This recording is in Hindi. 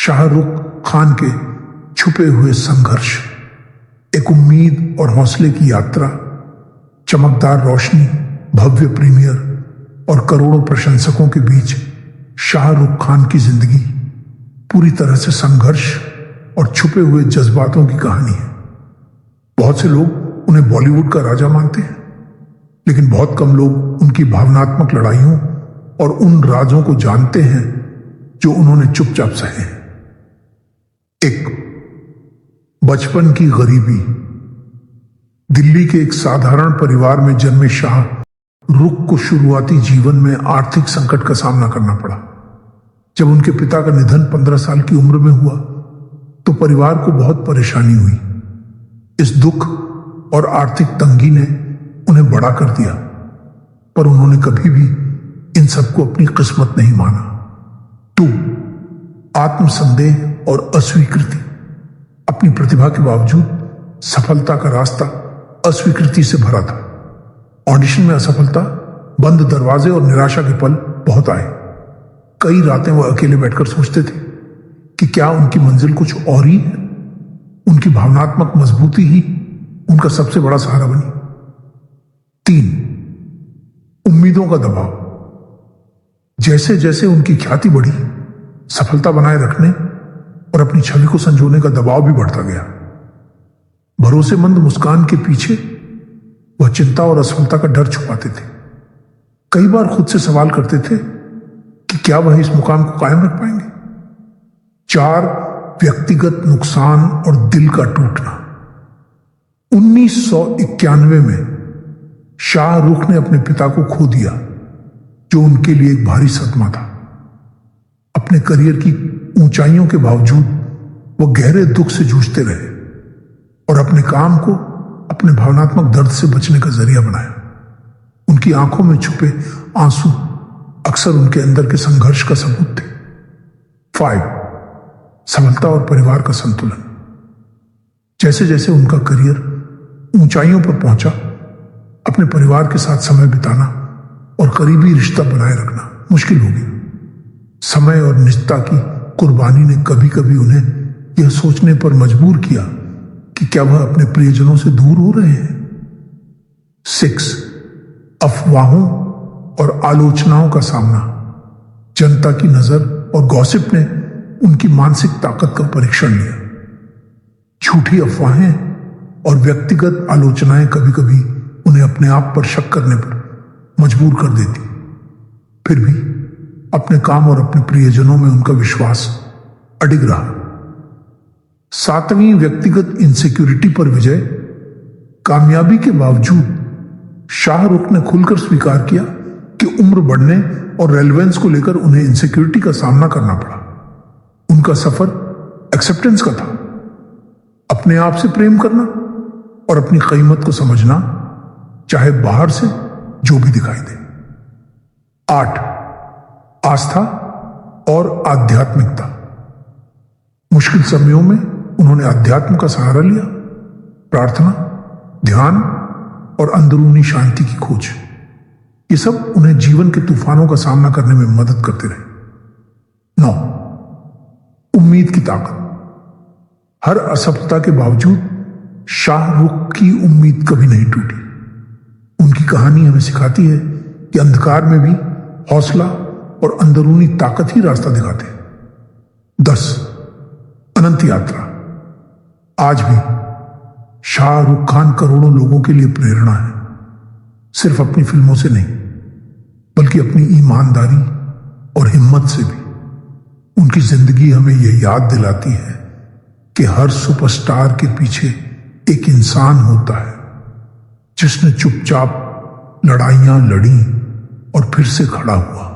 शाहरुख खान के छुपे हुए संघर्ष, एक उम्मीद और हौसले की यात्रा, चमकदार रोशनी, भव्य प्रीमियर और करोड़ों प्रशंसकों के बीच शाहरुख खान की जिंदगी पूरी तरह से संघर्ष और छुपे हुए जज्बातों की कहानी है। बहुत से लोग उन्हें बॉलीवुड का राजा मानते हैं, लेकिन बहुत कम लोग उनकी भावनात्मक लड़ाइयों और उन राजों को जानते हैं जो उन्होंने चुपचाप सहे हैं। एक, बचपन की गरीबी। दिल्ली के एक साधारण परिवार में जन्मे शाहरुख को शुरुआती जीवन में आर्थिक संकट का सामना करना पड़ा। जब उनके पिता का निधन 15 साल की उम्र में हुआ तो परिवार को बहुत परेशानी हुई। इस दुख और आर्थिक तंगी ने उन्हें बड़ा कर दिया, पर उन्होंने कभी भी इन सबको अपनी किस्मत नहीं माना। 2, आत्मसंदेह और अस्वीकृति। अपनी प्रतिभा के बावजूद सफलता का रास्ता अस्वीकृति से भरा था। ऑडिशन में असफलता, बंद दरवाजे और निराशा के पल बहुत आए। कई रातें वो अकेले बैठकर सोचते थे कि क्या उनकी मंजिल कुछ और ही है। उनकी भावनात्मक मजबूती ही उनका सबसे बड़ा सहारा बनी। 3, उम्मीदों का दबाव। जैसे जैसे उनकी ख्याति बढ़ी, सफलता बनाए रखने और अपनी छवि को संजोने का दबाव भी बढ़ता गया। भरोसेमंद मुस्कान के पीछे वह चिंता और असफलता का डर छुपाते थे। कई बार खुद से सवाल करते थे कि क्या वह इस मुकाम को कायम रख पाएंगे। 4, व्यक्तिगत नुकसान और दिल का टूटना। 1991 में शाहरुख ने अपने पिता को खो दिया, जो उनके लिए एक भारी सदमा था। अपने करियर की ऊंचाइयों के बावजूद वो गहरे दुख से जूझते रहे और अपने काम को अपने भावनात्मक दर्द से बचने का जरिया बनाया। उनकी आंखों में छुपे आंसू अक्सर उनके अंदर के संघर्ष का सबूत थे। 5, सफलता और परिवार का संतुलन। जैसे जैसे उनका करियर ऊंचाइयों पर पहुंचा, अपने परिवार के साथ समय बिताना और करीबी रिश्ता बनाए रखना मुश्किल हो गया। समय और निजता की कुर्बानी ने कभी कभी उन्हें यह सोचने पर मजबूर किया कि क्या वह अपने प्रियजनों से दूर हो रहे हैं। 6, अफवाहों और आलोचनाओं का सामना। जनता की नजर और गॉसिप ने उनकी मानसिक ताकत का परीक्षण लिया। झूठी अफवाहें और व्यक्तिगत आलोचनाएं कभी कभी उन्हें अपने आप पर शक करने पर मजबूर कर देती। फिर भी अपने काम और अपने प्रियजनों में उनका विश्वास अडिग रहा। 7वीं, व्यक्तिगत इनसिक्योरिटी पर विजय। कामयाबी के बावजूद शाहरुख ने खुलकर स्वीकार किया कि उम्र बढ़ने और रेलेवेंस को लेकर उन्हें इनसिक्योरिटी का सामना करना पड़ा। उनका सफर एक्सेप्टेंस का था, अपने आप से प्रेम करना और अपनी कीमत को समझना, चाहे बाहर से जो भी दिखाई दे। 8, आस्था और आध्यात्मिकता। मुश्किल समयों में उन्होंने अध्यात्म का सहारा लिया। प्रार्थना, ध्यान और अंदरूनी शांति की खोज, ये सब उन्हें जीवन के तूफानों का सामना करने में मदद करते रहे। 9, उम्मीद की ताकत। हर असफलता के बावजूद शाहरुख की उम्मीद कभी नहीं टूटी। उनकी कहानी हमें सिखाती है कि अंधकार में भी हौसला और अंदरूनी ताकत ही रास्ता दिखाते हैं। 10, अनंत यात्रा। आज भी शाहरुख खान करोड़ों लोगों के लिए प्रेरणा है, सिर्फ अपनी फिल्मों से नहीं, बल्कि अपनी ईमानदारी और हिम्मत से भी। उनकी जिंदगी हमें यह याद दिलाती है कि हर सुपरस्टार के पीछे एक इंसान होता है जिसने चुपचाप लड़ाइयां लड़ी और फिर से खड़ा हुआ।